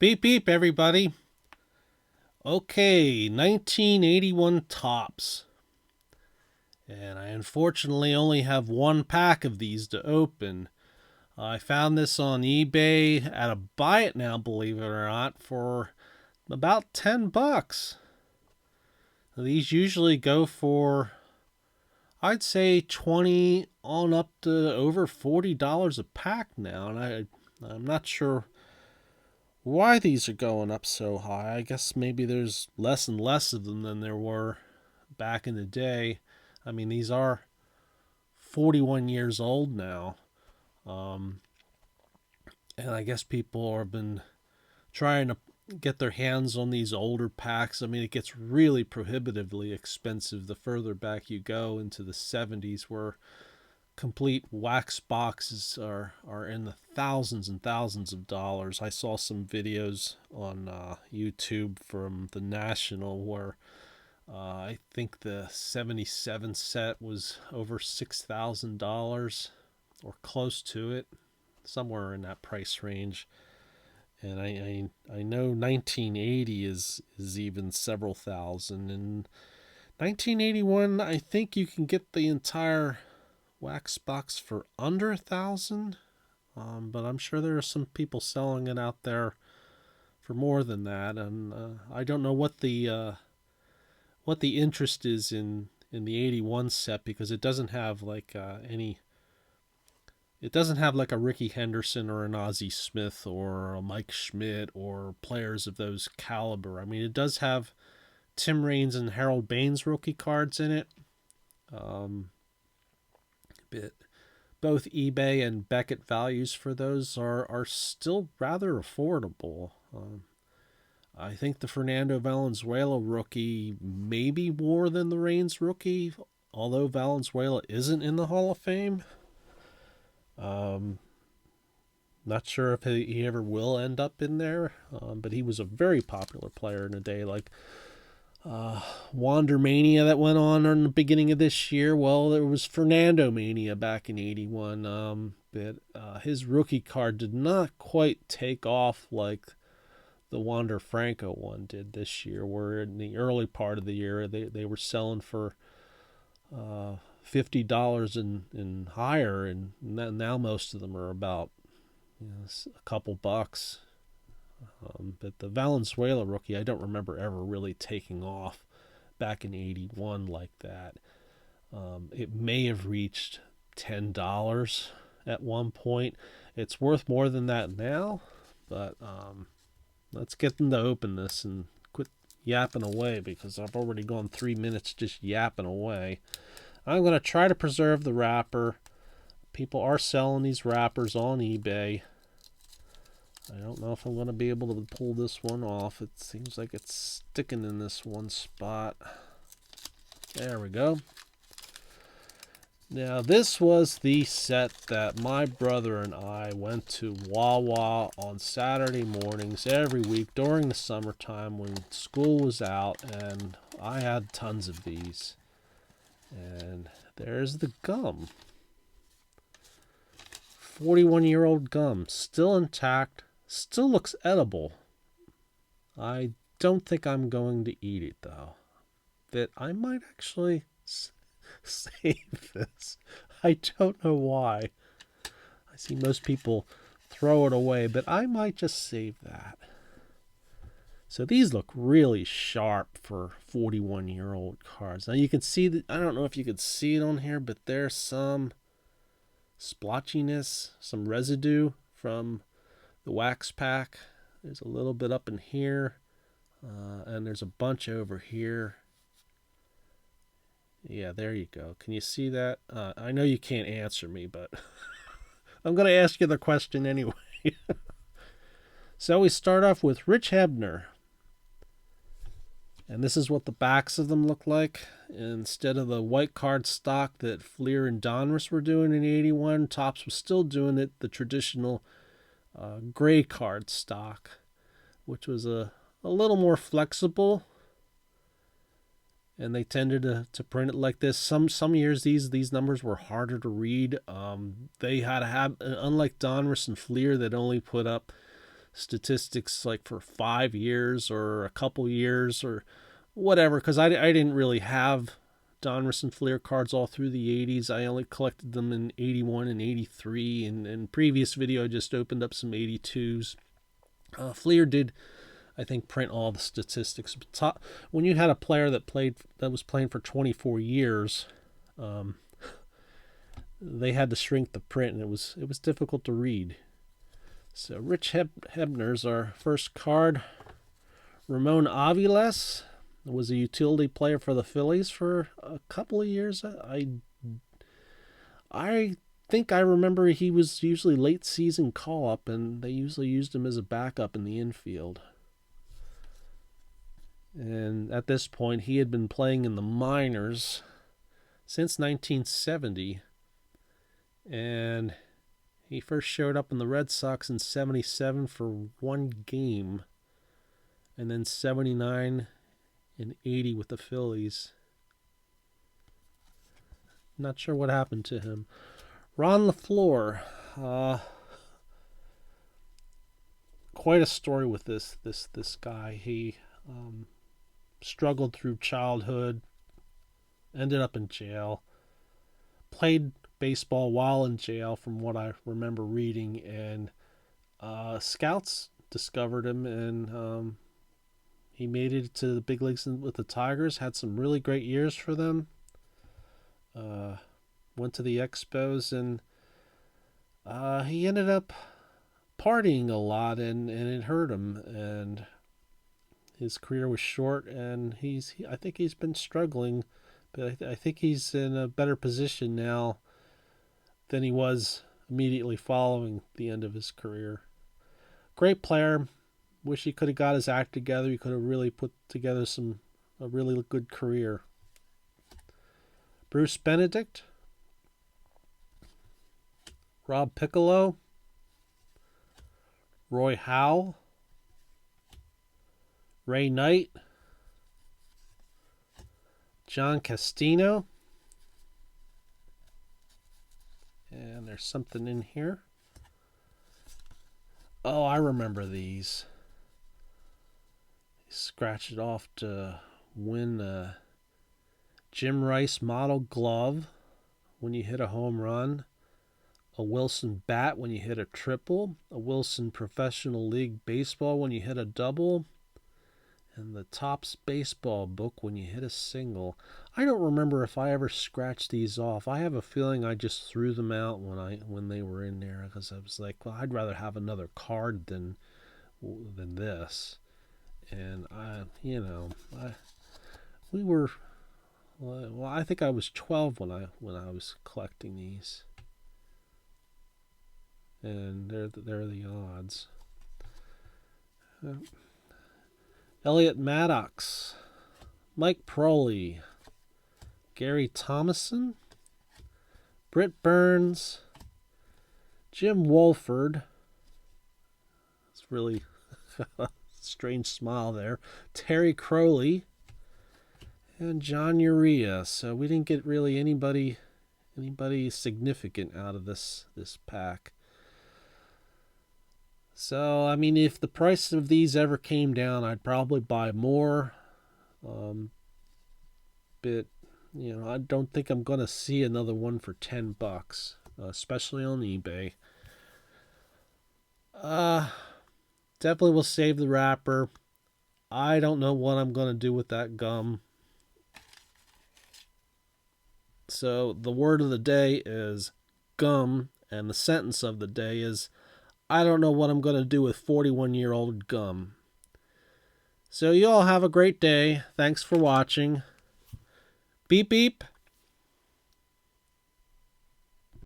Beep beep, everybody. Okay, 1981 tops. And I unfortunately only have one pack of these to open. I found this on eBay at a buy it now, believe it or not, for about 10 bucks. These usually go for, I'd say, 20 on up to over $40 a pack now. And I'm not sure why these are going up so high. I guess maybe there's less and less of them than there were back in the day. I mean, these are 41 years old now. Um, and I guess people have been trying to get their hands on these older packs. I mean, it gets really prohibitively expensive the further back you go into the 70s, where complete wax boxes are in the thousands and thousands of dollars. I saw some videos on YouTube from the National where I think the 77 set was over $6,000 or close to it, somewhere in that price range. And I know 1980 is even several thousand. And 1981, I think you can get the entire wax box for under 1,000. But I'm sure there are some people selling it out there for more than that. And I don't know what the interest is in the 81 set, because it doesn't have like any. It doesn't have like a Ricky Henderson or an Ozzie Smith or a Mike Schmidt or players of those caliber. I mean, it does have Tim Raines and Harold Baines rookie cards in it. Um, but both eBay and Beckett values for those are still rather affordable. I think the Fernando Valenzuela rookie may be more than the Raines rookie, although Valenzuela isn't in the Hall of Fame. Um, Not sure if he ever will end up in there, but he was a very popular player in a day. Like Wander Mania that went on in the beginning of this year. Well, there was Fernando Mania back in '81, but his rookie card did not quite take off like the Wander Franco one did this year, where in the early part of the year they were selling for $50 and higher, and now most of them are about a couple bucks. But the Valenzuela rookie, I don't remember ever really taking off back in '81 like that. It may have reached $10 at one point. It's worth more than that now, but let's get them to open this and quit yapping away, because I've already gone 3 minutes just yapping away. I'm going to try to preserve the wrapper. People are selling these wrappers on eBay. I don't know if I'm going to be able to pull this one off. It seems like it's sticking in this one spot. There we go. Now, this was the set that my brother and I went to Wawa on Saturday mornings every week during the summertime when school was out, and I had tons of these. And there's the gum. 41-year-old gum, still intact, still looks edible. I don't think I'm going to eat it, though. That I might actually save this. I don't know why. I see most people throw it away, but I might just save that. So these look really sharp for 41-year-old cards. Now you can see that, I don't know if you could see it on here, but there's some splotchiness, some residue from the wax pack. There's a little bit up in here, and there's a bunch over here. Yeah, there you go. Can you see that? I know you can't answer me, but I'm going to ask you the question anyway. So we start off with Rich Hebner. And this is what the backs of them look like. Instead of the white card stock that Fleer and Donruss were doing in '81, Topps was still doing it the traditional gray card stock, which was a little more flexible. And they tended to print it like this. Some years these numbers were harder to read. They had to have, unlike Donruss and Fleer that only put up statistics like for 5 years or a couple years or whatever, because I didn't really have Donruss Fleer cards all through the 80s. I only collected them in 81 and 83, and in previous video I just opened up some 82s. Fleer did, I think, print all the statistics. When you had a player that was playing for 24 years, they had to shrink the print, and it was difficult to read. So Rich Hebner's our first card. Ramon Aviles was a utility player for the Phillies for a couple of years. I think I remember he was usually late season call up, and they usually used him as a backup in the infield. And at this point, he had been playing in the minors since 1970, and he first showed up in the Red Sox in 77 for one game, and then 79 and 80 with the Phillies. Not sure what happened to him. Ron LaFleur. Quite a story with this guy. He struggled through childhood, ended up in jail, played baseball while in jail from what I remember reading, and scouts discovered him, and he made it to the big leagues with the Tigers, had some really great years for them, went to the Expos, and he ended up partying a lot, and it hurt him, and his career was short, and I think he's been struggling, but I think he's in a better position now than he was immediately following the end of his career. Great player. Wish he could have got his act together. He could have really put together a really good career. Bruce Benedict. Rob Piccolo. Roy Howe. Ray Knight. John Castino. And there's something in here. Oh, I remember these. Scratch it off to win a Jim Rice model glove when you hit a home run, a Wilson bat when you hit a triple, a Wilson Professional League baseball when you hit a double, and the Topps baseball book when you hit a single. I don't remember if I ever scratched these off. I have a feeling I just threw them out when they were in there, because I was like, well, I'd rather have another card than this. And I think I was 12 when I was collecting these, and they're the odds. Elliot Maddox, Mike Proley, Gary Thomason, Britt Burns, Jim Wolford. It's really strange smile there. Terry Crowley and John Urea. So we didn't get really anybody significant out of this pack. So I mean, if the price of these ever came down, I'd probably buy more. But I don't think I'm gonna see another one for $10, especially on eBay. Definitely will save the wrapper. I don't know what I'm going to do with that gum. So the word of the day is gum, and the sentence of the day is, I don't know what I'm going to do with 41-year-old gum. So you all have a great day. Thanks for watching. Beep, beep.